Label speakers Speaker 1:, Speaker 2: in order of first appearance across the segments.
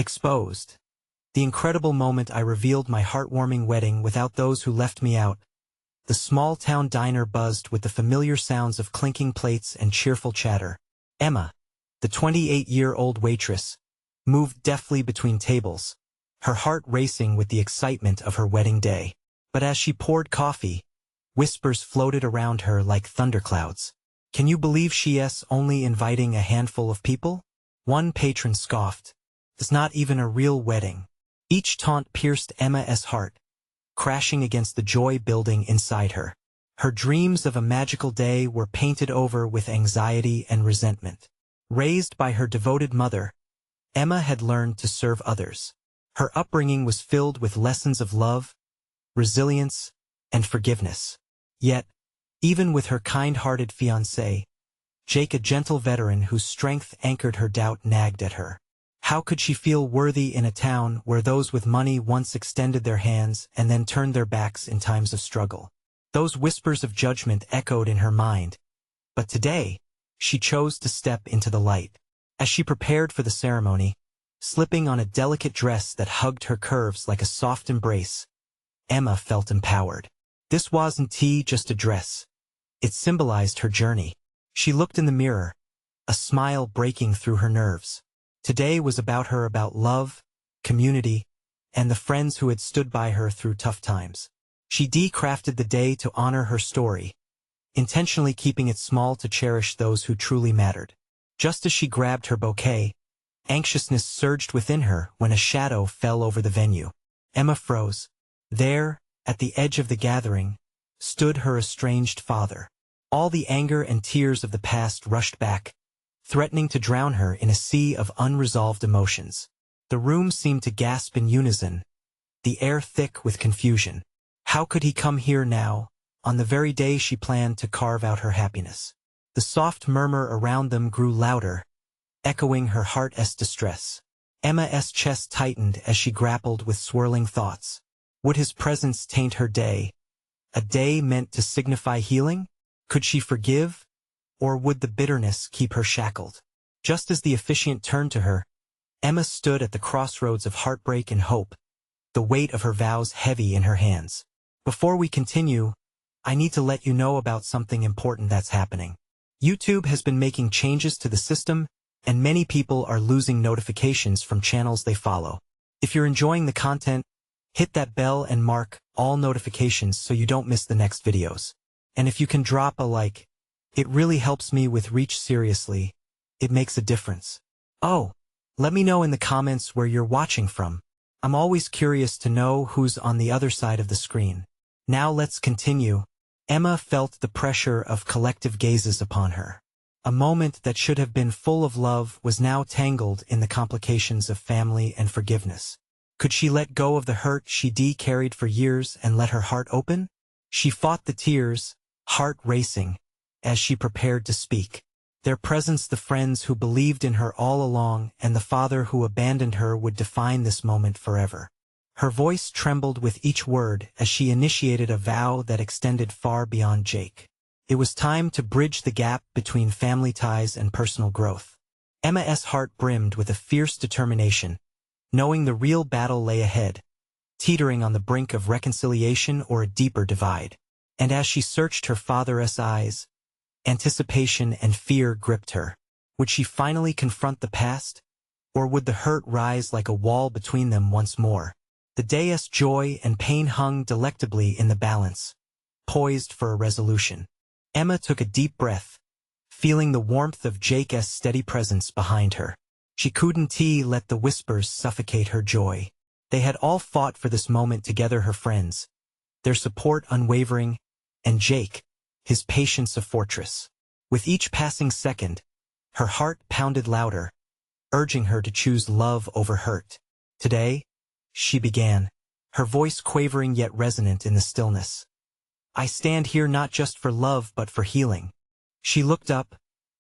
Speaker 1: Exposed. The incredible moment I revealed my heartwarming wedding without those who left me out. The small-town diner buzzed with the familiar sounds of clinking plates and cheerful chatter. Emma, the 28-year-old waitress, moved deftly between tables, her heart racing with the excitement of her wedding day. But as she poured coffee, whispers floated around her like thunderclouds. "Can you believe she's only inviting a handful of people?" One patron scoffed. "It's not even a real wedding." Each taunt pierced Emma's heart, crashing against the joy building inside her. Her dreams of a magical day were painted over with anxiety and resentment. Raised by her devoted mother, Emma had learned to serve others. Her upbringing was filled with lessons of love, resilience, and forgiveness. Yet, even with her kind-hearted fiancé, Jake, a gentle veteran whose strength anchored her doubt, nagged at her. How could she feel worthy in a town where those with money once extended their hands and then turned their backs in times of struggle? Those whispers of judgment echoed in her mind. But today, she chose to step into the light. As she prepared for the ceremony, slipping on a delicate dress that hugged her curves like a soft embrace, Emma felt empowered. This wasn't just a dress. It symbolized her journey. She looked in the mirror, a smile breaking through her nerves. Today was about her, about love, community, and the friends who had stood by her through tough times. She crafted the day to honor her story, intentionally keeping it small to cherish those who truly mattered. Just as she grabbed her bouquet, anxiousness surged within her when a shadow fell over the venue. Emma froze. There, at the edge of the gathering, stood her estranged father. All the anger and tears of the past rushed back, threatening to drown her in a sea of unresolved emotions. The room seemed to gasp in unison, the air thick with confusion. How could he come here now, on the very day she planned to carve out her happiness? The soft murmur around them grew louder, echoing her heart's distress. Emma's chest tightened as she grappled with swirling thoughts. Would his presence taint her day? A day meant to signify healing? Could she forgive? Or would the bitterness keep her shackled? Just as the officiant turned to her, Emma stood at the crossroads of heartbreak and hope, the weight of her vows heavy in her hands. Before we continue, I need to let you know about something important that's happening. YouTube has been making changes to the system, and many people are losing notifications from channels they follow. If you're enjoying the content, hit that bell and mark all notifications so you don't miss the next videos. And if you can drop a like, it really helps me with reach. Seriously, it makes a difference. Oh, let me know in the comments where you're watching from. I'm always curious to know who's on the other side of the screen. Now let's continue. Emma felt the pressure of collective gazes upon her. A moment that should have been full of love was now tangled in the complications of family and forgiveness. Could she let go of the hurt she carried for years and let her heart open? She fought the tears, heart racing, as she prepared to speak. Their presence, the friends who believed in her all along, and the father who abandoned her would define this moment forever. Her voice trembled with each word as she initiated a vow that extended far beyond Jake. It was time to bridge the gap between family ties and personal growth. Emma's heart brimmed with a fierce determination, knowing the real battle lay ahead, teetering on the brink of reconciliation or a deeper divide. And as she searched her father's eyes, anticipation and fear gripped her. Would she finally confront the past? Or would the hurt rise like a wall between them once more? The day's joy and pain hung delectably in the balance, poised for a resolution. Emma took a deep breath, feeling the warmth of Jake's steady presence behind her. She couldn't let the whispers suffocate her joy. They had all fought for this moment together, her friends, their support unwavering, and Jake, his patience a fortress. With each passing second, her heart pounded louder, urging her to choose love over hurt. Today, she began, her voice quavering yet resonant in the stillness. I stand here not just for love but for healing. She looked up,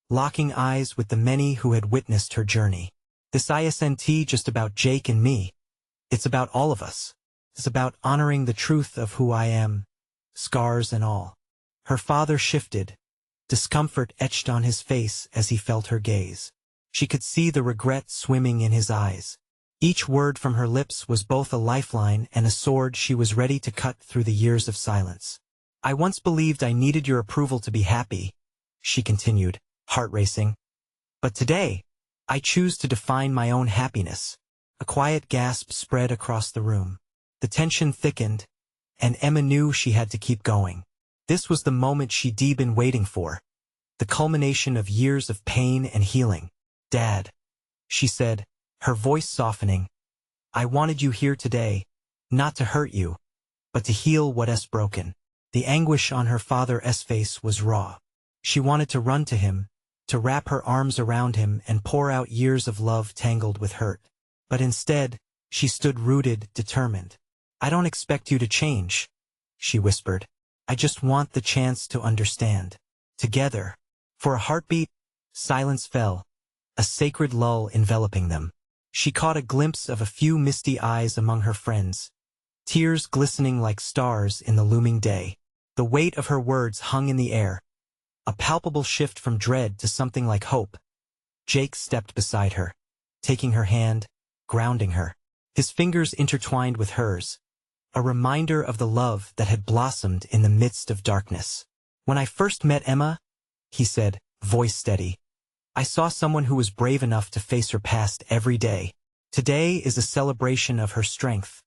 Speaker 1: locking eyes with the many who had witnessed her journey. This isn't just about Jake and me. It's about all of us. It's about honoring the truth of who I am, scars and all. Her father shifted, discomfort etched on his face as he felt her gaze. She could see the regret swimming in his eyes. Each word from her lips was both a lifeline and a sword she was ready to cut through the years of silence. I once believed I needed your approval to be happy, she continued, heart racing. But today, I choose to define my own happiness. A quiet gasp spread across the room. The tension thickened, and Emma knew she had to keep going. This was the moment she'd been waiting for. The culmination of years of pain and healing. Dad, she said, her voice softening, I wanted you here today, not to hurt you, but to heal what's broken. The anguish on her father's face was raw. She wanted to run to him, to wrap her arms around him and pour out years of love tangled with hurt. But instead, she stood rooted, determined. I don't expect you to change, she whispered. I just want the chance to understand. Together. For a heartbeat, silence fell, a sacred lull enveloping them. She caught a glimpse of a few misty eyes among her friends, tears glistening like stars in the looming day. The weight of her words hung in the air, a palpable shift from dread to something like hope. Jake stepped beside her, taking her hand, grounding her. His fingers intertwined with hers, a reminder of the love that had blossomed in the midst of darkness. When I first met Emma, he said, voice steady, I saw someone who was brave enough to face her past every day. Today is a celebration of her strength,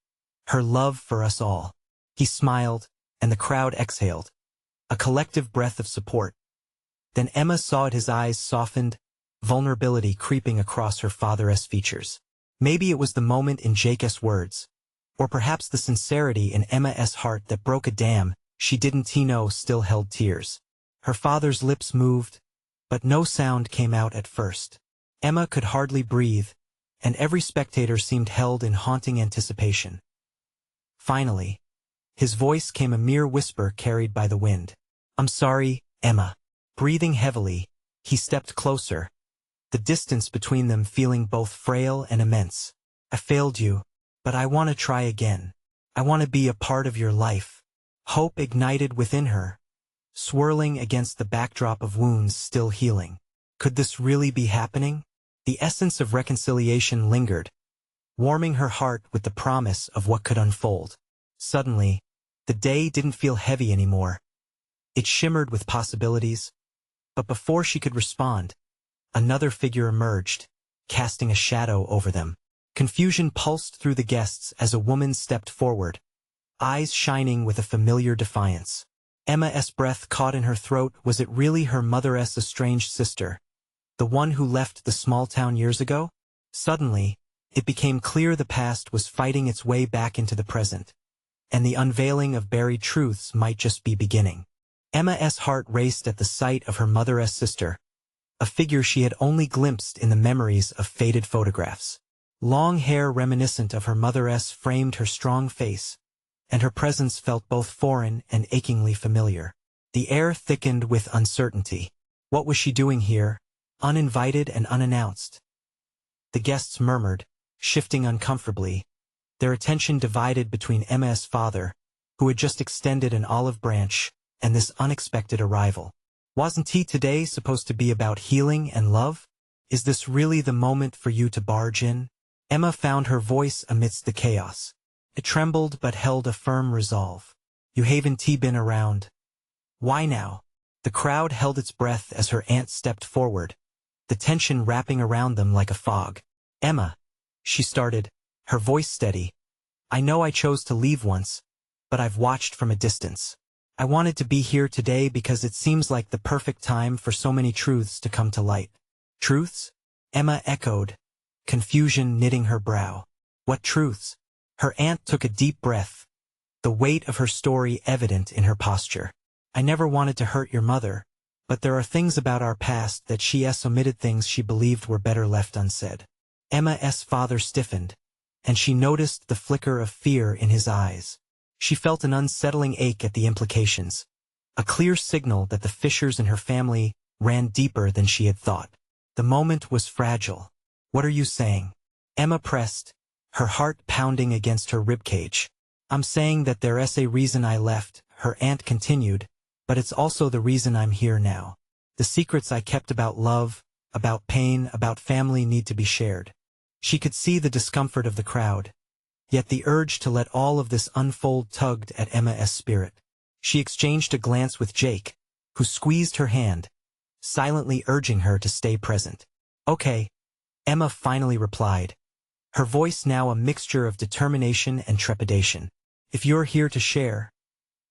Speaker 1: her love for us all. He smiled, and the crowd exhaled, a collective breath of support. Then Emma saw it, his eyes softened, vulnerability creeping across her father's features. Maybe it was the moment in Jake's words, or perhaps the sincerity in Emma's heart that broke a dam she didn't know still held tears. Her father's lips moved, but no sound came out at first. Emma could hardly breathe, and every spectator seemed held in haunting anticipation. Finally, his voice came, a mere whisper carried by the wind. I'm sorry, Emma. Breathing heavily, he stepped closer, the distance between them feeling both frail and immense. I failed you, but I want to try again. I want to be a part of your life. Hope ignited within her, swirling against the backdrop of wounds still healing. Could this really be happening? The essence of reconciliation lingered, warming her heart with the promise of what could unfold. Suddenly, the day didn't feel heavy anymore. It shimmered with possibilities. But before she could respond, another figure emerged, casting a shadow over them. Confusion pulsed through the guests as a woman stepped forward, eyes shining with a familiar defiance. Emma's breath caught in her throat. Was it really her mother's estranged sister, the one who left the small town years ago? Suddenly, it became clear the past was fighting its way back into the present, and the unveiling of buried truths might just be beginning. Emma's heart raced at the sight of her mother's sister, a figure she had only glimpsed in the memories of faded photographs. Long hair reminiscent of her mother's framed her strong face, and her presence felt both foreign and achingly familiar. The air thickened with uncertainty. What was she doing here, uninvited and unannounced? The guests murmured, shifting uncomfortably, their attention divided between Emma's father, who had just extended an olive branch, and this unexpected arrival. Wasn't today supposed to be about healing and love? Is this really the moment for you to barge in? Emma found her voice amidst the chaos. It trembled but held a firm resolve. You haven't been around. Why now? The crowd held its breath as her aunt stepped forward, the tension wrapping around them like a fog. Emma, she started, her voice steady. I know I chose to leave once, but I've watched from a distance. I wanted to be here today because it seems like the perfect time for so many truths to come to light. Truths? Emma echoed, confusion knitting her brow. What truths? Her aunt took a deep breath, the weight of her story evident in her posture. I never wanted to hurt your mother, but there are things about our past that she omitted, things she believed were better left unsaid. Emma's father stiffened, and she noticed the flicker of fear in his eyes. She felt an unsettling ache at the implications, a clear signal that the fissures in her family ran deeper than she had thought. The moment was fragile. What are you saying? Emma pressed, her heart pounding against her ribcage. I'm saying that there's a reason I left, her aunt continued, but it's also the reason I'm here now. The secrets I kept about love, about pain, about family need to be shared. She could see the discomfort of the crowd, yet the urge to let all of this unfold tugged at Emma's spirit. She exchanged a glance with Jake, who squeezed her hand, silently urging her to stay present. "Okay," Emma finally replied, her voice now a mixture of determination and trepidation. "If you're here to share,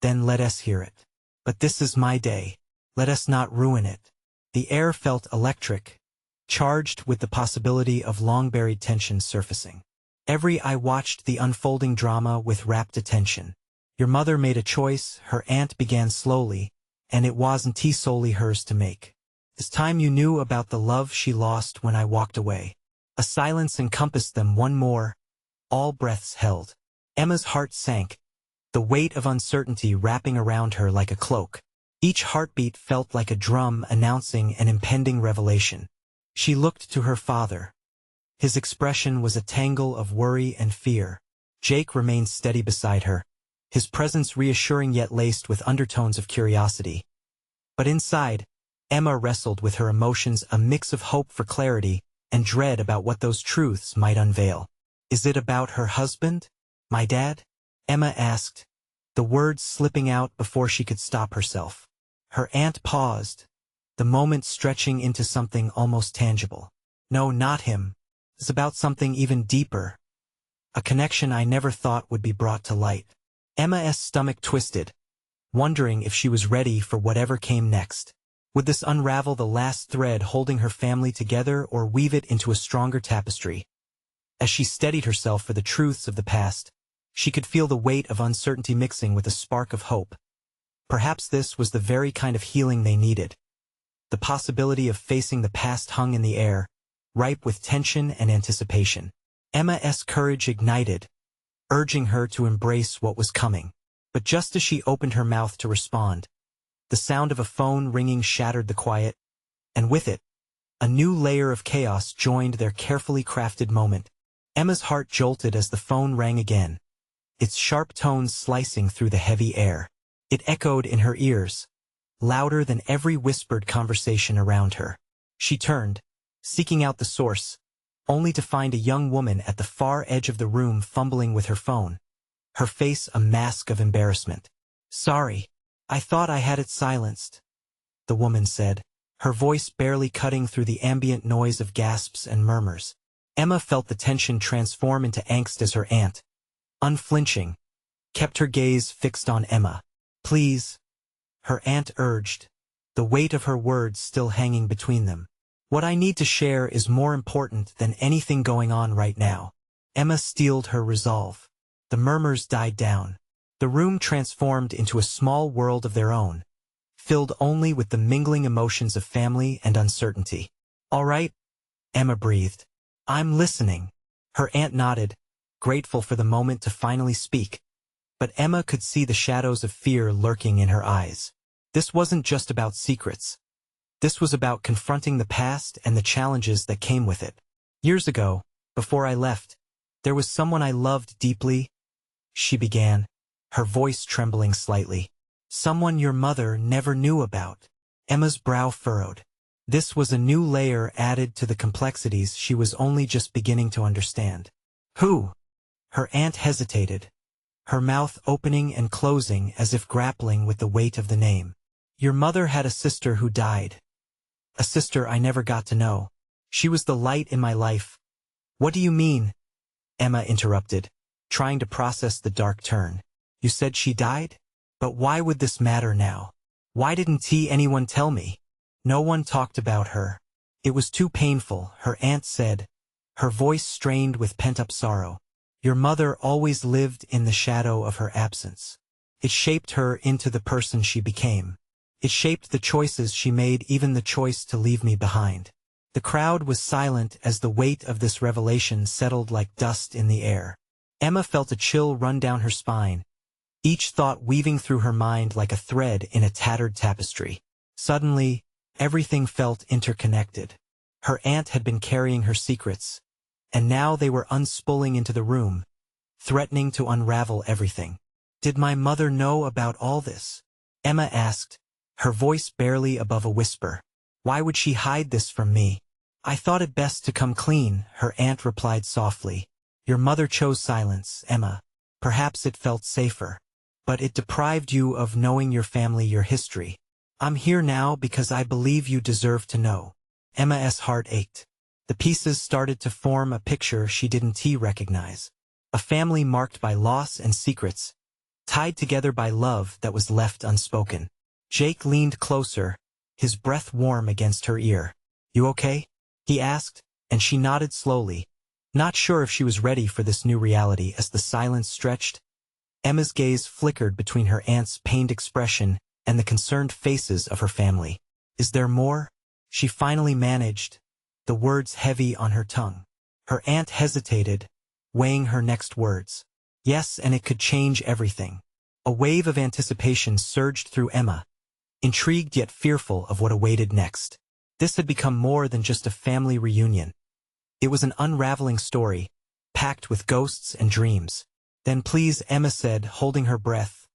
Speaker 1: then let us hear it. But this is my day. Let us not ruin it." The air felt electric, charged with the possibility of long-buried tension surfacing. Every eye watched the unfolding drama with rapt attention. "Your mother made a choice," her aunt began slowly, "and it wasn't solely hers to make. This time you knew about the love she lost when I walked away." A silence encompassed them one more, all breaths held. Emma's heart sank, the weight of uncertainty wrapping around her like a cloak. Each heartbeat felt like a drum announcing an impending revelation. She looked to her father. His expression was a tangle of worry and fear. Jake remained steady beside her, his presence reassuring yet laced with undertones of curiosity. But inside, Emma wrestled with her emotions, a mix of hope for clarity and dread about what those truths might unveil. "Is it about her husband? My dad?" Emma asked, the words slipping out before she could stop herself. Her aunt paused, the moment stretching into something almost tangible. "No, not him. It's about something even deeper. A connection I never thought would be brought to light." Emma's stomach twisted, wondering if she was ready for whatever came next. Would this unravel the last thread holding her family together or weave it into a stronger tapestry? As she steadied herself for the truths of the past, she could feel the weight of uncertainty mixing with a spark of hope. Perhaps this was the very kind of healing they needed. The possibility of facing the past hung in the air, ripe with tension and anticipation. Emma's courage ignited, urging her to embrace what was coming. But just as she opened her mouth to respond, the sound of a phone ringing shattered the quiet, and with it, a new layer of chaos joined their carefully crafted moment. Emma's heart jolted as the phone rang again, its sharp tones slicing through the heavy air. It echoed in her ears, louder than every whispered conversation around her. She turned, seeking out the source, only to find a young woman at the far edge of the room fumbling with her phone, her face a mask of embarrassment. "Sorry, I thought I had it silenced," the woman said, her voice barely cutting through the ambient noise of gasps and murmurs. Emma felt the tension transform into angst as her aunt, unflinching, kept her gaze fixed on Emma. "Please," her aunt urged, the weight of her words still hanging between them. "What I need to share is more important than anything going on right now." Emma steeled her resolve. The murmurs died down. The room transformed into a small world of their own, filled only with the mingling emotions of family and uncertainty. "All right," Emma breathed. "I'm listening." Her aunt nodded, grateful for the moment to finally speak. But Emma could see the shadows of fear lurking in her eyes. This wasn't just about secrets. This was about confronting the past and the challenges that came with it. "Years ago, before I left, there was someone I loved deeply," she began, her voice trembling slightly. "Someone your mother never knew about." Emma's brow furrowed. This was a new layer added to the complexities she was only just beginning to understand. "Who?" Her aunt hesitated, her mouth opening and closing as if grappling with the weight of the name. "Your mother had a sister who died. A sister I never got to know. She was the light in my life." "What do you mean?" Emma interrupted, trying to process the dark turn. "You said she died? But why would this matter now? Why didn't anyone tell me?" "No one talked about her. It was too painful," her aunt said, her voice strained with pent-up sorrow. "Your mother always lived in the shadow of her absence. It shaped her into the person she became. It shaped the choices she made, even the choice to leave me behind." The crowd was silent as the weight of this revelation settled like dust in the air. Emma felt a chill run down her spine, each thought weaving through her mind like a thread in a tattered tapestry. Suddenly, everything felt interconnected. Her aunt had been carrying her secrets, and now they were unspooling into the room, threatening to unravel everything. "Did my mother know about all this?" Emma asked, her voice barely above a whisper. "Why would she hide this from me?" I thought it best to come clean, her aunt replied softly. Your mother chose silence, Emma. Perhaps it felt safer. But it deprived you of knowing your family, your history. I'm here now because I believe you deserve to know. Emma's heart ached. The pieces started to form a picture she didn't recognize. A family marked by loss and secrets, tied together by love that was left unspoken. Jake leaned closer, his breath warm against her ear. You okay? He asked, and she nodded slowly, not sure if she was ready for this new reality. As the silence stretched, Emma's gaze flickered between her aunt's pained expression and the concerned faces of her family. Is there more? She finally managed, the words heavy on her tongue. Her aunt hesitated, weighing her next words. Yes, and it could change everything. A wave of anticipation surged through Emma, intrigued yet fearful of what awaited next. This had become more than just a family reunion. It was an unraveling story, packed with ghosts and dreams. Then please, Emma said, holding her breath,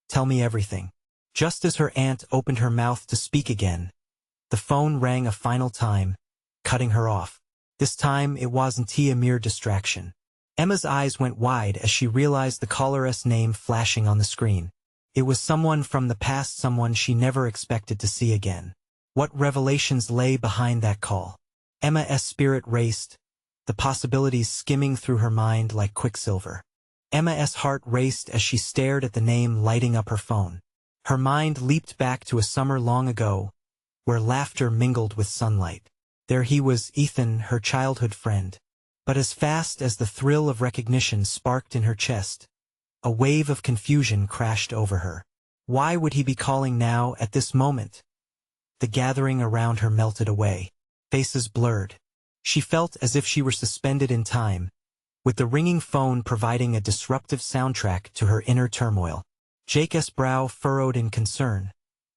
Speaker 1: tell me everything. Just as her aunt opened her mouth to speak again, the phone rang a final time, cutting her off. This time it wasn't a mere distraction. Emma's eyes went wide as she realized the caller's name flashing on the screen. It was someone from the past, someone she never expected to see again. What revelations lay behind that call? Emma's spirit raced, the possibilities skimming through her mind like quicksilver. Emma's heart raced as she stared at the name lighting up her phone. Her mind leaped back to a summer long ago, where laughter mingled with sunlight. There he was, Ethan, her childhood friend. But as fast as the thrill of recognition sparked in her chest, a wave of confusion crashed over her. Why would he be calling now at this moment? The gathering around her melted away. Faces blurred. She felt as if she were suspended in time, with the ringing phone providing a disruptive soundtrack to her inner turmoil. Jake's brow furrowed in concern,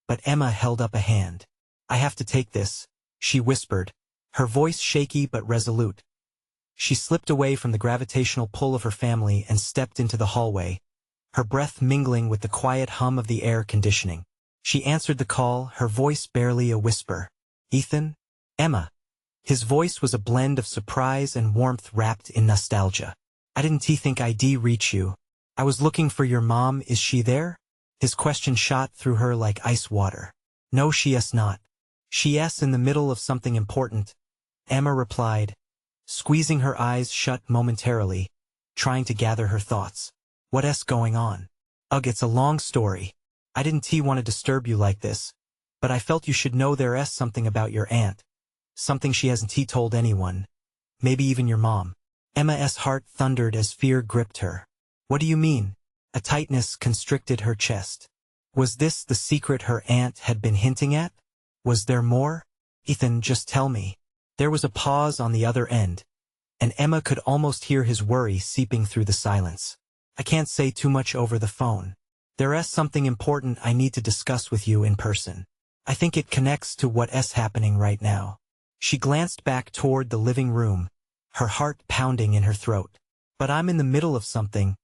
Speaker 1: but Emma held up a hand. I have to take this, she whispered, her voice shaky but resolute. She slipped away from the gravitational pull of her family and stepped into the hallway, her breath mingling with the quiet hum of the air conditioning. She answered the call, her voice barely a whisper. Ethan? Emma. His voice was a blend of surprise and warmth wrapped in nostalgia. I didn't think I'd reach you. I was looking for your mom. Is she there? His question shot through her like ice water. No, she's not. She's in the middle of something important, Emma replied, squeezing her eyes shut momentarily, trying to gather her thoughts. What's going on? Ugh, it's a long story. I didn't want to disturb you like this, but I felt you should know there's something about your aunt. Something she hasn't told anyone. Maybe even your mom. Emma's heart thundered as fear gripped her. What do you mean? A tightness constricted her chest. Was this the secret her aunt had been hinting at? Was there more? Ethan, just tell me. There was a pause on the other end, and Emma could almost hear his worry seeping through the silence. I can't say too much over the phone. There's something important I need to discuss with you in person. I think it connects to what's happening right now. She glanced back toward the living room, her heart pounding in her throat. But I'm in the middle of something.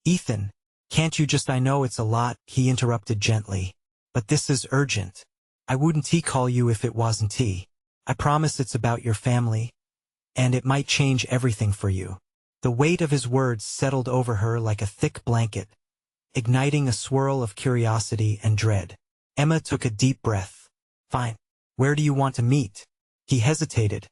Speaker 1: Ethan, can't you just— I know it's a lot, he interrupted gently. But this is urgent. I wouldn't call you if it wasn't. I promise it's about your family. And it might change everything for you. The weight of his words settled over her like a thick blanket, igniting a swirl of curiosity and dread. Emma took a deep breath. Fine. Where do you want to meet? He hesitated,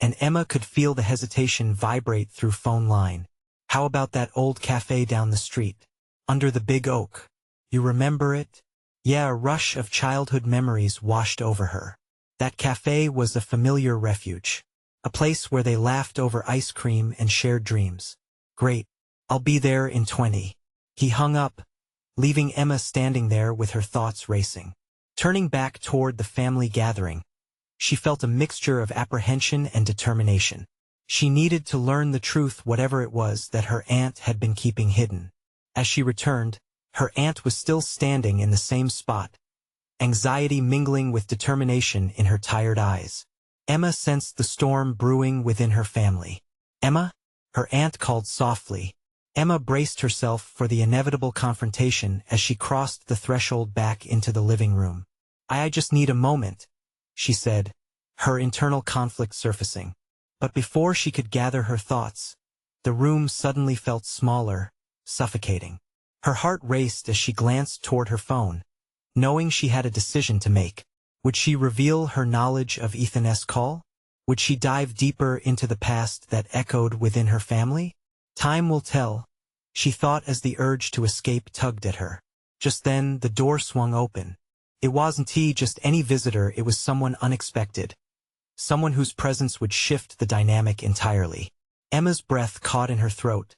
Speaker 1: and Emma could feel the hesitation vibrate through phone line. How about that old cafe down the street? Under the big oak. You remember it? Yeah, a rush of childhood memories washed over her. That cafe was a familiar refuge. A place where they laughed over ice cream and shared dreams. Great. I'll be there in 20. He hung up, leaving Emma standing there with her thoughts racing. Turning back toward the family gathering, she felt a mixture of apprehension and determination. She needed to learn the truth, whatever it was that her aunt had been keeping hidden. As she returned, her aunt was still standing in the same spot, anxiety mingling with determination in her tired eyes. Emma sensed the storm brewing within her family. Emma? Her aunt called softly. Emma braced herself for the inevitable confrontation as she crossed the threshold back into the living room. I just need a moment, she said, her internal conflict surfacing. But before she could gather her thoughts, the room suddenly felt smaller, suffocating. Her heart raced as she glanced toward her phone, knowing she had a decision to make. Would she reveal her knowledge of Ethan's call? Would she dive deeper into the past that echoed within her family? Time will tell, she thought as the urge to escape tugged at her. Just then, the door swung open. It wasn't just any visitor, it was someone unexpected. Someone whose presence would shift the dynamic entirely. Emma's breath caught in her throat.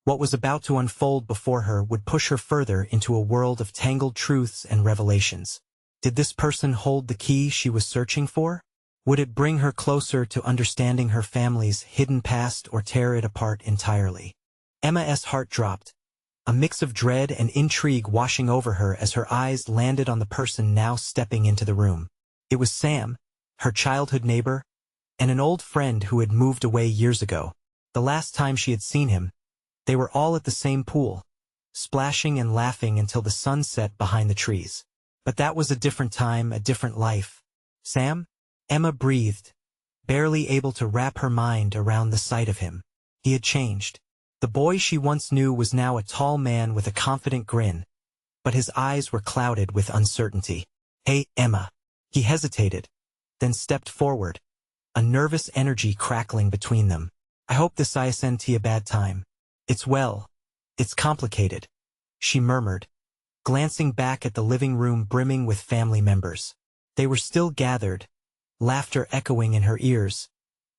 Speaker 1: What was about to unfold before her would push her further into a world of tangled truths and revelations. Did this person hold the key she was searching for? Would it bring her closer to understanding her family's hidden past or tear it apart entirely? Emma's heart dropped, a mix of dread and intrigue washing over her as her eyes landed on the person now stepping into the room. It was Sam, her childhood neighbor, and an old friend who had moved away years ago. The last time she had seen him, they were all at the same pool, splashing and laughing until the sun set behind the trees. But that was a different time, a different life. Sam? Emma breathed, barely able to wrap her mind around the sight of him. He had changed. The boy she once knew was now a tall man with a confident grin, but his eyes were clouded with uncertainty. "Hey, Emma." He hesitated, then stepped forward, a nervous energy crackling between them. "I hope this isn't a bad time." It's complicated," she murmured, glancing back at the living room brimming with family members. They were still gathered, laughter echoing in her ears,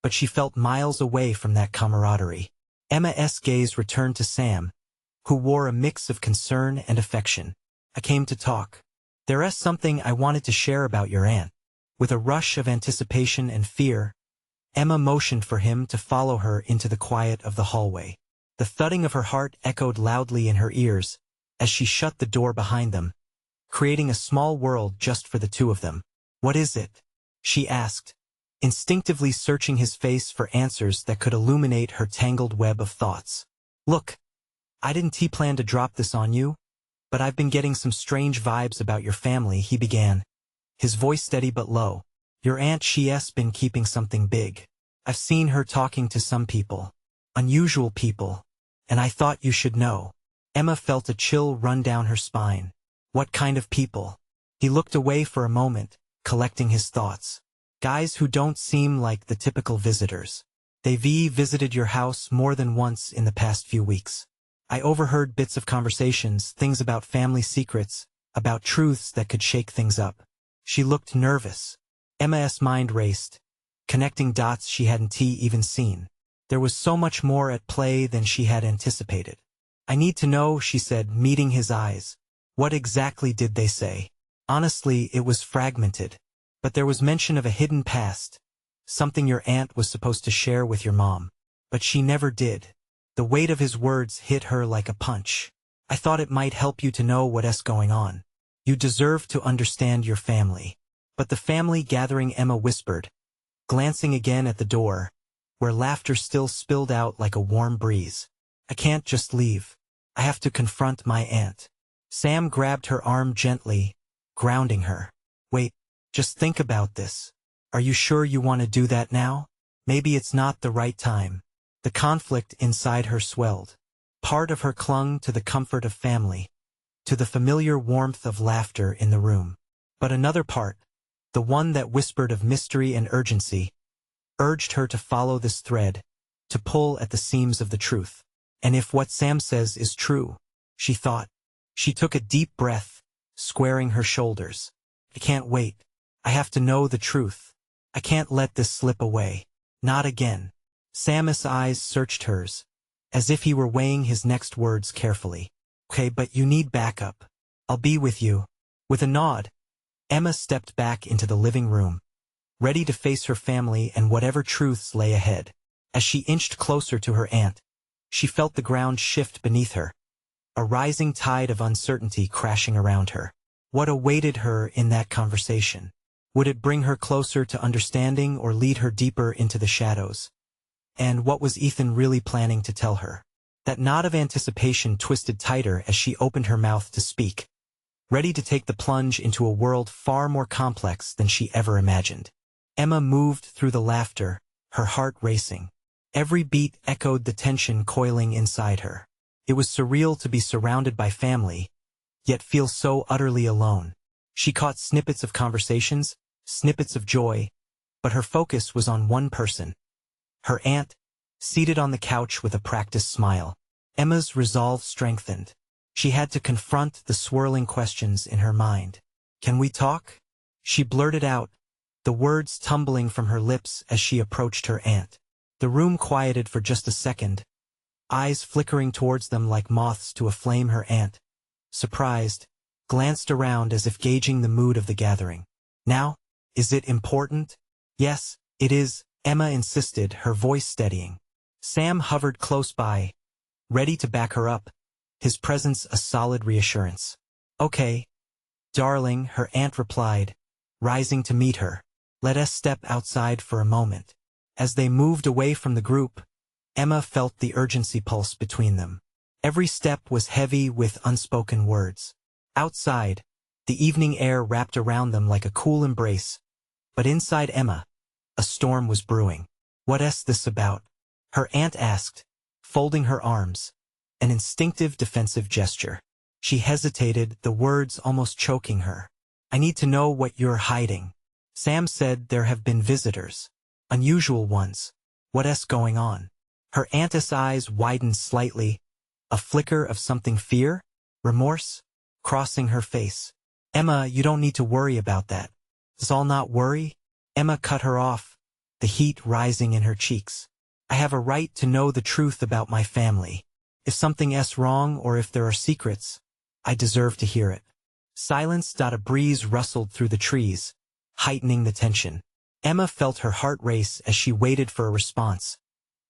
Speaker 1: but she felt miles away from that camaraderie. Emma's gaze returned to Sam, who wore a mix of concern and affection. "I came to talk. There's something I wanted to share about your aunt." With a rush of anticipation and fear, Emma motioned for him to follow her into the quiet of the hallway. The thudding of her heart echoed loudly in her ears as she shut the door behind them, creating a small world just for the two of them. "What is it?" she asked, instinctively searching his face for answers that could illuminate her tangled web of thoughts. "Look, I didn't plan to drop this on you, but I've been getting some strange vibes about your family," he began, his voice steady but low. "Your aunt, she's been keeping something big. I've seen her talking to some people, unusual people, and I thought you should know." Emma felt a chill run down her spine. "What kind of people?" He looked away for a moment, collecting his thoughts. "Guys who don't seem like the typical visitors. They've visited your house more than once in the past few weeks. I overheard bits of conversations, things about family secrets, about truths that could shake things up." She looked nervous. Emma's mind raced, connecting dots she hadn't even seen. There was so much more at play than she had anticipated. "I need to know," she said, meeting his eyes. "What exactly did they say?" Honestly, it was fragmented, but there was mention of a hidden past, something your aunt was supposed to share with your mom. But she never did. The weight of his words hit her like a punch. "I thought it might help you to know what's going on. You deserve to understand your family." "But the family gathering," Emma whispered, glancing again at the door, where laughter still spilled out like a warm breeze. "I can't just leave. I have to confront my aunt." Sam grabbed her arm gently, grounding her. "Wait, just think about this. Are you sure you want to do that now? Maybe it's not the right time." The conflict inside her swelled. Part of her clung to the comfort of family, to the familiar warmth of laughter in the room. But another part, the one that whispered of mystery and urgency, urged her to follow this thread, to pull at the seams of the truth. "And if what Sam says is true," she thought. She took a deep breath, squaring her shoulders. "I can't wait. I have to know the truth. I can't let this slip away. Not again." Sam's eyes searched hers, as if he were weighing his next words carefully. "Okay, but you need backup. I'll be with you." With a nod, Emma stepped back into the living room, ready to face her family and whatever truths lay ahead. As she inched closer to her aunt, she felt the ground shift beneath her, a rising tide of uncertainty crashing around her. What awaited her in that conversation? Would it bring her closer to understanding or lead her deeper into the shadows? And what was Ethan really planning to tell her? That knot of anticipation twisted tighter as she opened her mouth to speak, ready to take the plunge into a world far more complex than she ever imagined. Emma moved through the laughter, her heart racing. Every beat echoed the tension coiling inside her. It was surreal to be surrounded by family, yet feel so utterly alone. She caught snippets of conversations, snippets of joy, but her focus was on one person. Her aunt, seated on the couch with a practiced smile. Emma's resolve strengthened. She had to confront the swirling questions in her mind. "Can we talk?" She blurted out, the words tumbling from her lips as she approached her aunt. The room quieted for just a second, eyes flickering towards them like moths to a flame. Her aunt, surprised, glanced around as if gauging the mood of the gathering. "Now, is it important?" "Yes, it is," Emma insisted, her voice steadying. Sam hovered close by, ready to back her up, his presence a solid reassurance. "Okay, darling," her aunt replied, rising to meet her. "Let us step outside for a moment." As they moved away from the group, Emma felt the urgency pulse between them. Every step was heavy with unspoken words. Outside, the evening air wrapped around them like a cool embrace, but inside Emma, a storm was brewing. "What's this about?" her aunt asked, folding her arms, an instinctive defensive gesture. She hesitated, the words almost choking her. "I need to know what you're hiding." Sam said, "There have been visitors. Unusual ones. What's going on?" Her aunt's eyes widened slightly, a flicker of something, fear, remorse, crossing her face. "Emma, you don't need to worry about that." "Does all not worry?" Emma cut her off, the heat rising in her cheeks. "I have a right to know the truth about my family. If something's wrong or if there are secrets, I deserve to hear it." Silence. A breeze rustled through the trees, heightening the tension. Emma felt her heart race as she waited for a response,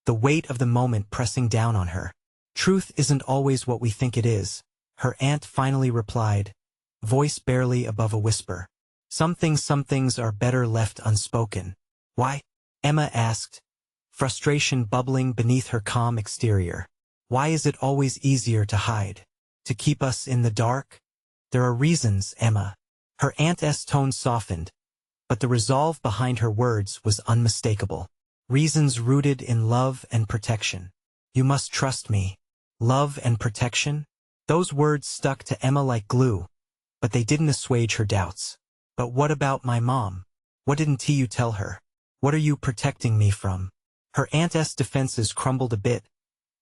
Speaker 1: the weight of the moment pressing down on her. "Truth isn't always what we think it is," her aunt finally replied, voice barely above a whisper. Some things are better left unspoken." "Why?" Emma asked, frustration bubbling beneath her calm exterior. "Why is it always easier to hide? To keep us in the dark?" "There are reasons, Emma." Her aunt's tone softened, but the resolve behind her words was unmistakable. "Reasons rooted in love and protection. You must trust me." Love and protection? Those words stuck to Emma like glue, but they didn't assuage her doubts. "But what about my mom? What didn't you tell her? What are you protecting me from?" Her aunt's defenses crumbled a bit,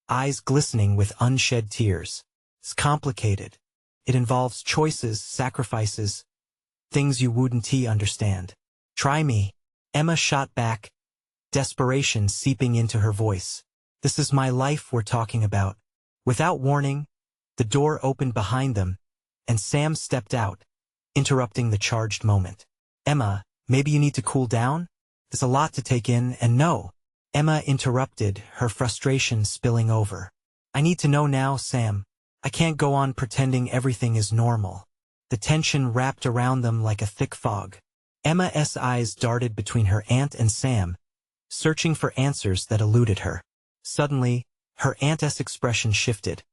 Speaker 1: eyes glistening with unshed tears. "It's complicated. It involves choices, sacrifices, things you wouldn't understand." "Try me," Emma shot back, desperation seeping into her voice. "This is my life we're talking about." Without warning, the door opened behind them, and Sam stepped out, interrupting the charged moment. "Emma, maybe you need to cool down? There's a lot to take in, and no." Emma interrupted, her frustration spilling over. "I need to know now, Sam. I can't go on pretending everything is normal." The tension wrapped around them like a thick fog. Emma's eyes darted between her aunt and Sam, searching for answers that eluded her. Suddenly, her aunt's expression shifted,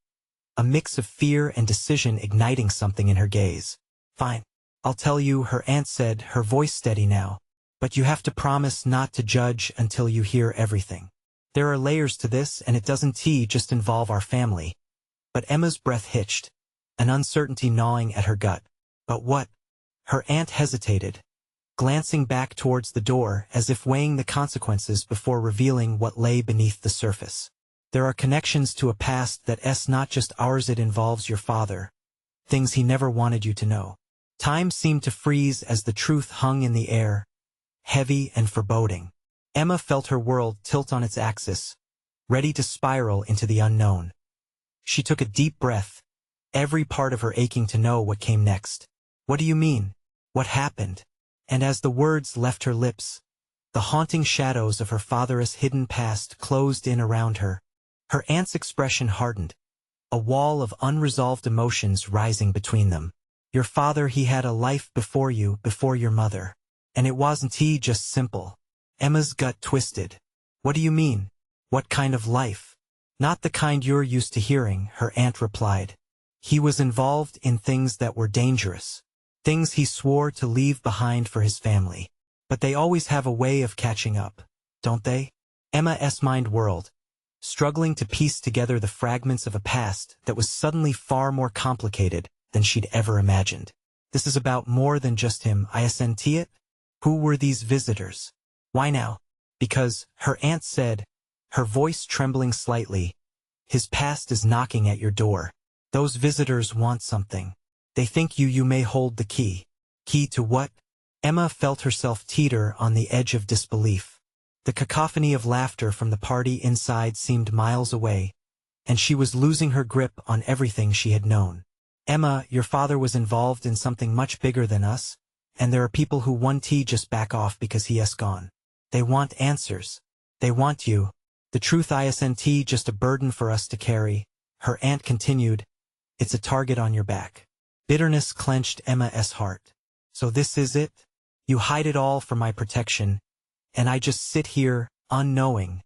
Speaker 1: a mix of fear and decision igniting something in her gaze. "Fine. I'll tell you," her aunt said, her voice steady now. "But you have to promise not to judge until you hear everything. There are layers to this, and it doesn't just involve our family." But Emma's breath hitched, an uncertainty gnawing at her gut. "But what?" Her aunt hesitated, glancing back towards the door as if weighing the consequences before revealing what lay beneath the surface. "There are connections to a past that's not just ours. It involves your father. Things he never wanted you to know." Time seemed to freeze as the truth hung in the air, heavy and foreboding. Emma felt her world tilt on its axis, ready to spiral into the unknown. She took a deep breath, every part of her aching to know what came next. "What do you mean? What happened?" And as the words left her lips, the haunting shadows of her father's hidden past closed in around her. Her aunt's expression hardened, a wall of unresolved emotions rising between them. "Your father, he had a life before you, before your mother. And it wasn't just simple." Emma's gut twisted. "What do you mean? What kind of life?" "Not the kind you're used to hearing," her aunt replied. "He was involved in things that were dangerous. Things he swore to leave behind for his family." But they always have a way of catching up, don't they? Emma's mind whirled, struggling to piece together the fragments of a past that was suddenly far more complicated than she'd ever imagined. This is about more than just him, I assent it? Who were these visitors? Why now? Because, her aunt said, her voice trembling slightly, his past is knocking at your door. Those visitors want something. They think you may hold the key. Key to what? Emma felt herself teeter on the edge of disbelief. The cacophony of laughter from the party inside seemed miles away, and she was losing her grip on everything she had known. Emma, your father was involved in something much bigger than us, and there are people who want to just back off because he has gone. They want answers. They want you. The truth isn't just a burden for us to carry, her aunt continued. It's a target on your back. Bitterness clenched Emma's heart. So this is it? You hide it all for my protection, and I just sit here, unknowing,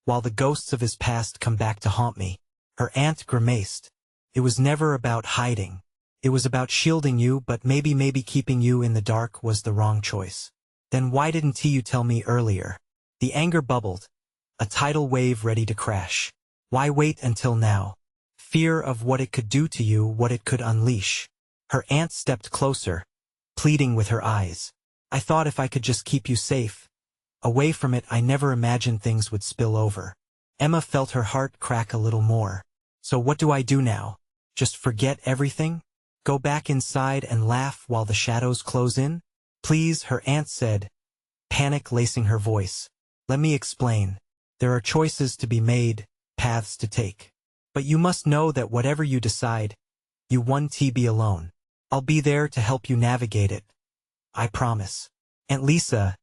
Speaker 1: while the ghosts of his past come back to haunt me. Her aunt grimaced. It was never about hiding. It was about shielding you, but maybe keeping you in the dark was the wrong choice. Then why didn't you tell me earlier? The anger bubbled, a tidal wave ready to crash. Why wait until now? Fear of what it could do to you, what it could unleash. Her aunt stepped closer, pleading with her eyes. I thought if I could just keep you safe. Away from it, I never imagined things would spill over. Emma felt her heart crack a little more. So what do I do now? Just forget everything? Go back inside and laugh while the shadows close in? Please, her aunt said, panic lacing her voice. Let me explain. There are choices to be made, paths to take. But you must know that whatever you decide, you won't be alone. I'll be there to help you navigate it. I promise. Aunt Lisa,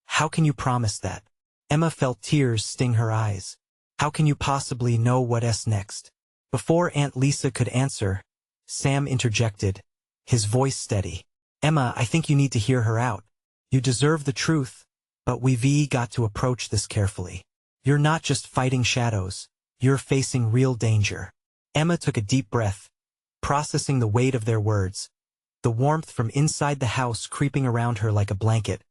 Speaker 1: how can you promise that? Emma felt tears sting her eyes. How can you possibly know what's next? Before Aunt Lisa could answer, Sam interjected, his voice steady. Emma, I think you need to hear her out. You deserve the truth, but we've got to approach this carefully. You're not just fighting shadows, you're facing real danger. Emma took a deep breath, processing the weight of their words, the warmth from inside the house creeping around her like a blanket,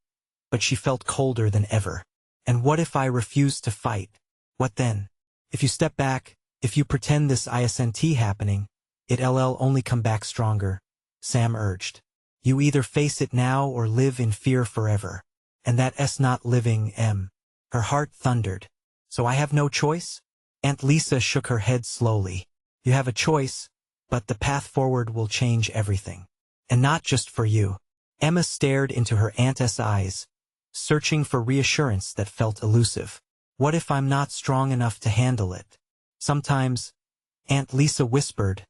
Speaker 1: but she felt colder than ever. And what if I refuse to fight? What then? If you step back, if you pretend this isn't happening, it'll only come back stronger, Sam urged. You either face it now or live in fear forever. And that's not living, Em. Her heart thundered. So I have no choice? Aunt Lisa shook her head slowly. You have a choice, but the path forward will change everything. And not just for you. Emma stared into her aunt's eyes, searching for reassurance that felt elusive. What if I'm not strong enough to handle it? Sometimes, Aunt Lisa whispered,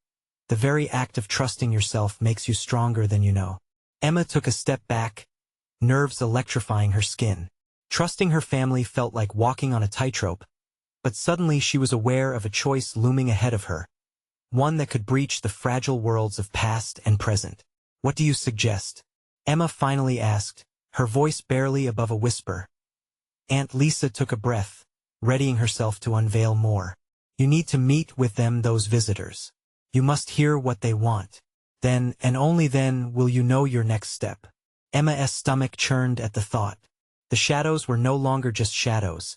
Speaker 1: the very act of trusting yourself makes you stronger than you know. Emma took a step back, nerves electrifying her skin. Trusting her family felt like walking on a tightrope, but suddenly she was aware of a choice looming ahead of her, one that could breach the fragile worlds of past and present. What do you suggest? Emma finally asked, her voice barely above a whisper. Aunt Lisa took a breath, readying herself to unveil more. You need to meet with them, those visitors. You must hear what they want. Then, and only then, will you know your next step. Emma's stomach churned at the thought. The shadows were no longer just shadows.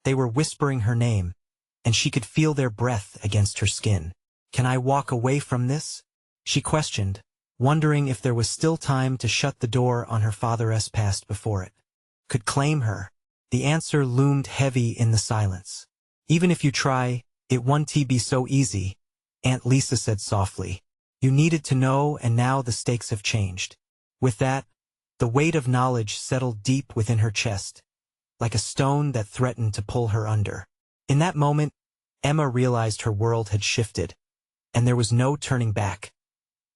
Speaker 1: They were whispering her name, and she could feel their breath against her skin. Can I walk away from this? She questioned, wondering if there was still time to shut the door on her father's past before it could claim her. The answer loomed heavy in the silence. Even if you try, it won't be so easy, Aunt Lisa said softly. You needed to know, and now the stakes have changed. With that, the weight of knowledge settled deep within her chest, like a stone that threatened to pull her under. In that moment, Emma realized her world had shifted, and there was no turning back.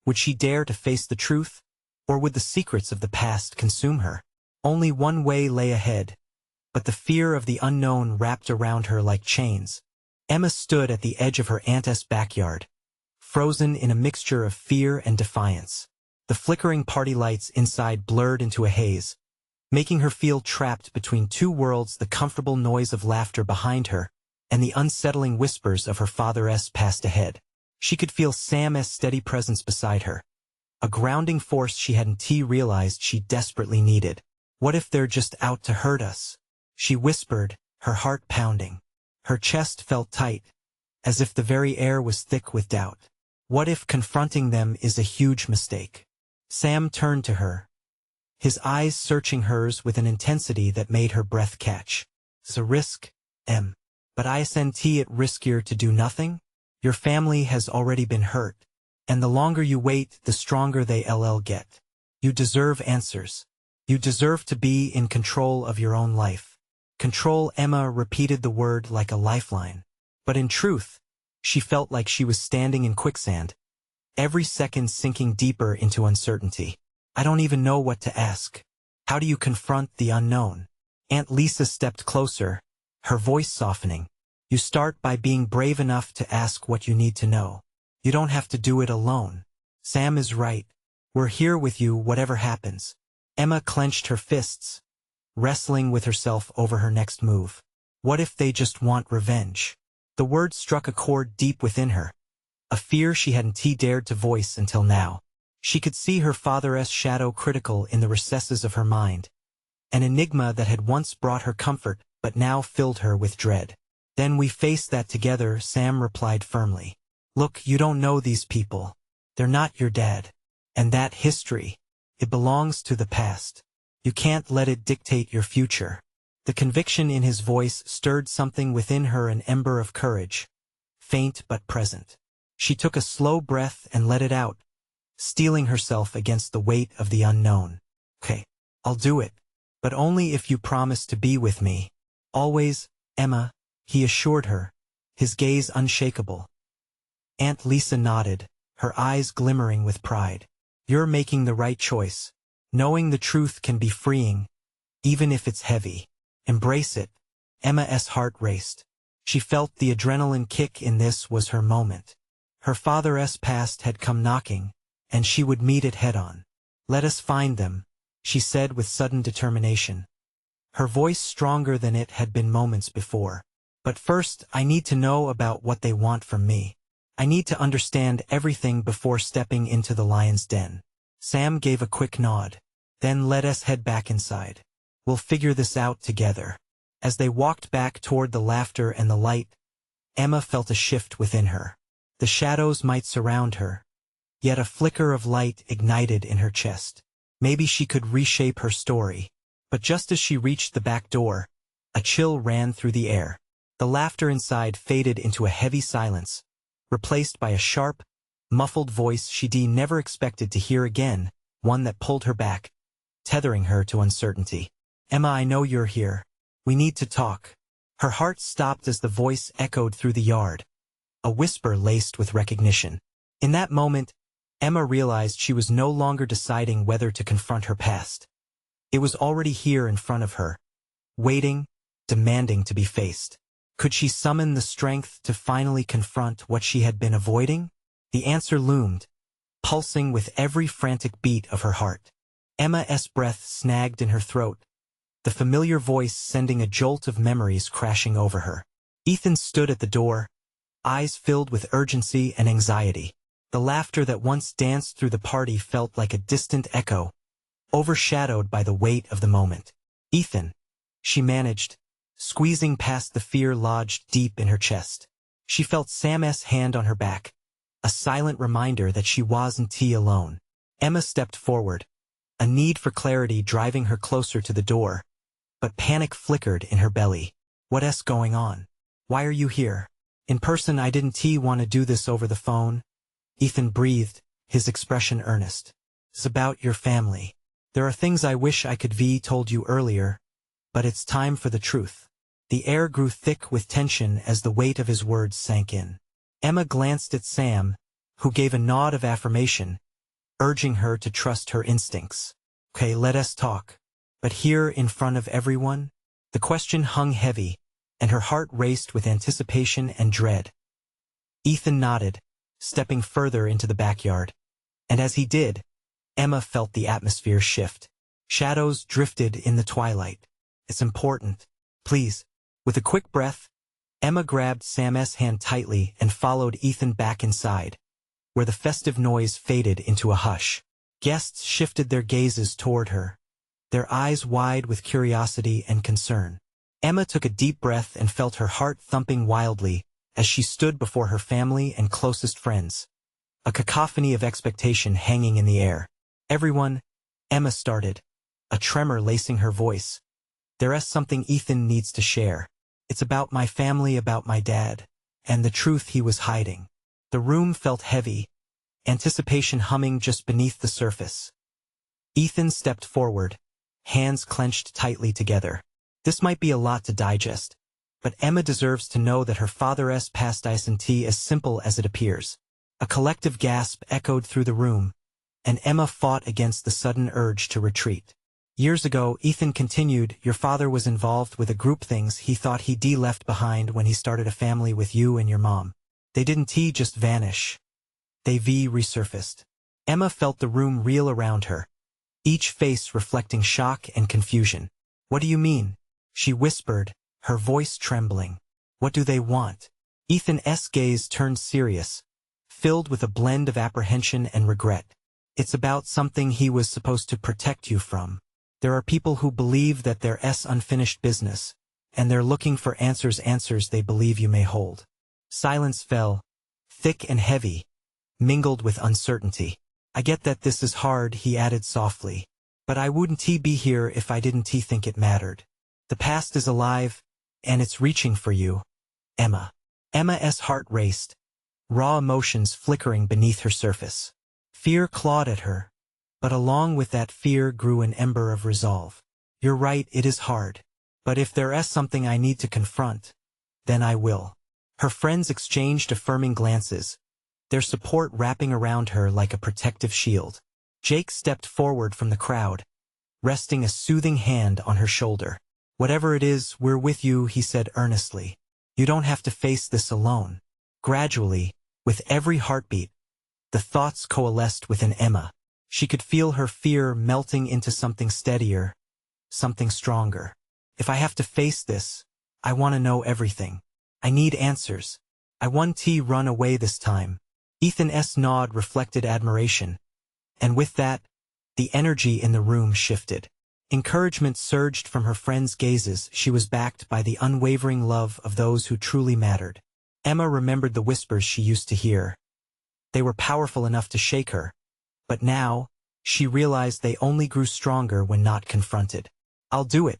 Speaker 1: Would she dare to face the truth, or would the secrets of the past consume her? Only one way lay ahead, but the fear of the unknown wrapped around her like chains. Emma stood at the edge of her aunt's backyard, frozen in a mixture of fear and defiance. The flickering party lights inside blurred into a haze, making her feel trapped between two worlds, the comfortable noise of laughter behind her, and the unsettling whispers of her father's past ahead. She could feel Sam's steady presence beside her, a grounding force she hadn't realized she desperately needed. What if they're just out to hurt us? She whispered, her heart pounding. Her chest felt tight, as if the very air was thick with doubt. What if confronting them is a huge mistake? Sam turned to her, his eyes searching hers with an intensity that made her breath catch. It's a risk, Em. But isn't it riskier to do nothing? Your family has already been hurt, and the longer you wait, the stronger they'll get. You deserve answers. You deserve to be in control of your own life. Control. Emma repeated the word like a lifeline. But in truth, she felt like she was standing in quicksand, every second sinking deeper into uncertainty. I don't even know what to ask. How do you confront the unknown? Aunt Lisa stepped closer, her voice softening. You start by being brave enough to ask what you need to know. You don't have to do it alone. Sam is right. We're here with you whatever happens. Emma clenched her fists, wrestling with herself over her next move. What if they just want revenge? The word struck a chord deep within her, a fear she hadn't dared to voice until now. She could see her father's shadow critical in the recesses of her mind, an enigma that had once brought her comfort but now filled her with dread. Then we face that together, Sam replied firmly. Look, you don't know these people. They're not your dad. And that history, it belongs to the past. You can't let it dictate your future. The conviction in his voice stirred something within her, an ember of courage, faint but present. She took a slow breath and let it out, steeling herself against the weight of the unknown. Okay, I'll do it, but only if you promise to be with me. Always, Emma, he assured her, his gaze unshakable. Aunt Lisa nodded, her eyes glimmering with pride. You're making the right choice. Knowing the truth can be freeing, even if it's heavy. Embrace it. Emma's heart raced. She felt the adrenaline kick. In this was her moment. Her father's past had come knocking, and she would meet it head-on. Let us find them, she said with sudden determination, her voice stronger than it had been moments before. But first, I need to know about what they want from me. I need to understand everything before stepping into the lion's den. Sam gave a quick nod. Then let us head back inside. We'll figure this out together. As they walked back toward the laughter and the light, Emma felt a shift within her. The shadows might surround her, yet a flicker of light ignited in her chest. Maybe she could reshape her story. But just as she reached the back door, a chill ran through the air. The laughter inside faded into a heavy silence, replaced by a sharp, muffled voice she never expected to hear again, one that pulled her back, tethering her to uncertainty. Emma, I know you're here. We need to talk. Her heart stopped as the voice echoed through the yard, a whisper laced with recognition. In that moment, Emma realized she was no longer deciding whether to confront her past. It was already here in front of her, waiting, demanding to be faced. Could she summon the strength to finally confront what she had been avoiding? The answer loomed, pulsing with every frantic beat of her heart. Emma's breath snagged in her throat, the familiar voice sending a jolt of memories crashing over her. Ethan stood at the door, eyes filled with urgency and anxiety. The laughter that once danced through the party felt like a distant echo, overshadowed by the weight of the moment. Ethan, she managed, squeezing past the fear lodged deep in her chest. She felt Sam's hand on her back, a silent reminder that she wasn't alone. Emma stepped forward, a need for clarity driving her closer to the door, but panic flickered in her belly. What's going on? Why are you here? In person, I didn't want to do this over the phone. Ethan breathed, his expression earnest. It's about your family. There are things I wish I could told you earlier, but it's time for the truth. The air grew thick with tension as the weight of his words sank in. Emma glanced at Sam, who gave a nod of affirmation, urging her to trust her instincts. Okay, let us talk. But here in front of everyone? The question hung heavy, and her heart raced with anticipation and dread. Ethan nodded, stepping further into the backyard. And as he did, Emma felt the atmosphere shift. Shadows drifted in the twilight. It's important. Please. With a quick breath, Emma grabbed Sam's hand tightly and followed Ethan back inside, where the festive noise faded into a hush. Guests shifted their gazes toward her, their eyes wide with curiosity and concern. Emma took a deep breath and felt her heart thumping wildly as she stood before her family and closest friends, a cacophony of expectation hanging in the air. "Everyone," Emma started, a tremor lacing her voice. "There's something Ethan needs to share. It's about my family, about my dad, and the truth he was hiding." The room felt heavy, anticipation humming just beneath the surface. Ethan stepped forward, hands clenched tightly together. This might be a lot to digest, but Emma deserves to know that her father's past isn't as simple as it appears. A collective gasp echoed through the room, and Emma fought against the sudden urge to retreat. "Years ago," Ethan continued, "your father was involved with a group things he thought he'd left behind when he started a family with you and your mom. They didn't just vanish. They resurfaced." Emma felt the room reel around her, each face reflecting shock and confusion. "What do you mean?" she whispered, her voice trembling. "What do they want?" Ethan's gaze turned serious, filled with a blend of apprehension and regret. "It's about something he was supposed to protect you from. There are people who believe that there's unfinished business, and they're looking for answers they believe you may hold." Silence fell, thick and heavy, mingled with uncertainty. "I get that this is hard," he added softly, "but I wouldn't be here if I didn't think it mattered. The past is alive, and it's reaching for you, Emma." Emma's heart raced, raw emotions flickering beneath her surface. Fear clawed at her, but along with that fear grew an ember of resolve. "You're right, it is hard. But if there's something I need to confront, then I will." Her friends exchanged affirming glances, their support wrapping around her like a protective shield. Jake stepped forward from the crowd, resting a soothing hand on her shoulder. "Whatever it is, we're with you," he said earnestly. "You don't have to face this alone." Gradually, with every heartbeat, the thoughts coalesced within Emma. She could feel her fear melting into something steadier, something stronger. "If I have to face this, I want to know everything. I need answers. I won't run away this time." Ethan's nod reflected admiration, and with that, the energy in the room shifted. Encouragement surged from her friends' gazes. She was backed by the unwavering love of those who truly mattered. Emma remembered the whispers she used to hear. They were powerful enough to shake her, but now, she realized they only grew stronger when not confronted. "I'll do it,"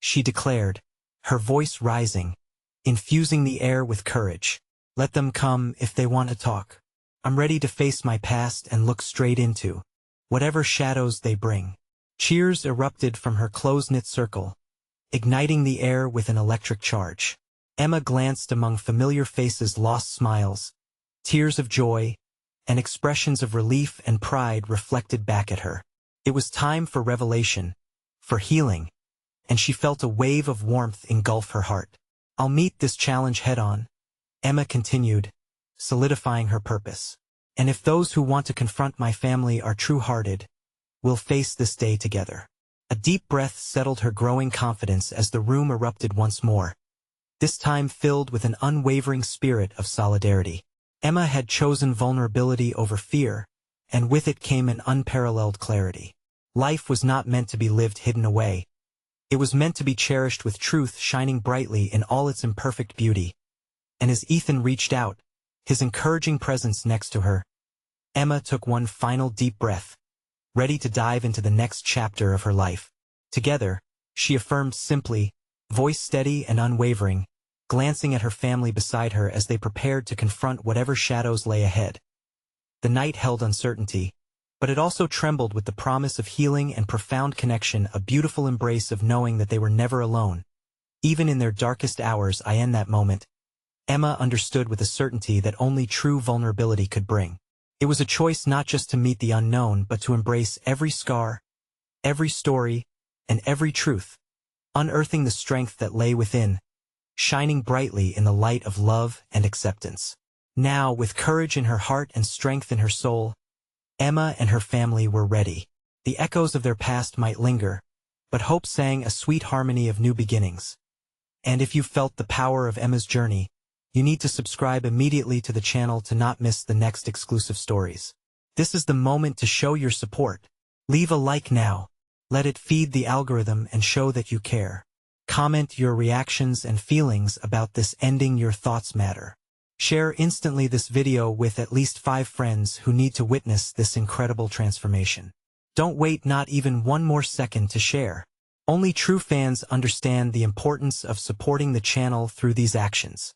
Speaker 1: she declared, her voice rising, infusing the air with courage. "Let them come if they want to talk. I'm ready to face my past and look straight into whatever shadows they bring." Cheers erupted from her close-knit circle, igniting the air with an electric charge. Emma glanced among familiar faces, lost smiles, tears of joy, and expressions of relief and pride reflected back at her. It was time for revelation, for healing, and she felt a wave of warmth engulf her heart. "I'll meet this challenge head-on," Emma continued, solidifying her purpose. "And if those who want to confront my family are true-hearted, we'll face this day together." A deep breath settled her growing confidence as the room erupted once more, this time filled with an unwavering spirit of solidarity. Emma had chosen vulnerability over fear, and with it came an unparalleled clarity. Life was not meant to be lived hidden away. It was meant to be cherished with truth shining brightly in all its imperfect beauty. And as Ethan reached out, his encouraging presence next to her, Emma took one final deep breath, ready to dive into the next chapter of her life. Together, she affirmed simply, voice steady and unwavering, glancing at her family beside her as they prepared to confront whatever shadows lay ahead. The night held uncertainty, but it also trembled with the promise of healing and profound connection, a beautiful embrace of knowing that they were never alone. Even in their darkest hours, in that moment, Emma understood with a certainty that only true vulnerability could bring. It was a choice not just to meet the unknown, but to embrace every scar, every story, and every truth, unearthing the strength that lay within, shining brightly in the light of love and acceptance. Now, with courage in her heart and strength in her soul, Emma and her family were ready. The echoes of their past might linger, but hope sang a sweet harmony of new beginnings. And if you felt the power of Emma's journey, you need to subscribe immediately to the channel to not miss the next exclusive stories. This is the moment to show your support. Leave a like now. Let it feed the algorithm and show that you care. Comment your reactions and feelings about this. Ending your thoughts matter. Share instantly this video with at least 5 friends who need to witness this incredible transformation. Don't wait not even one more second to share. Only true fans understand the importance of supporting the channel through these actions.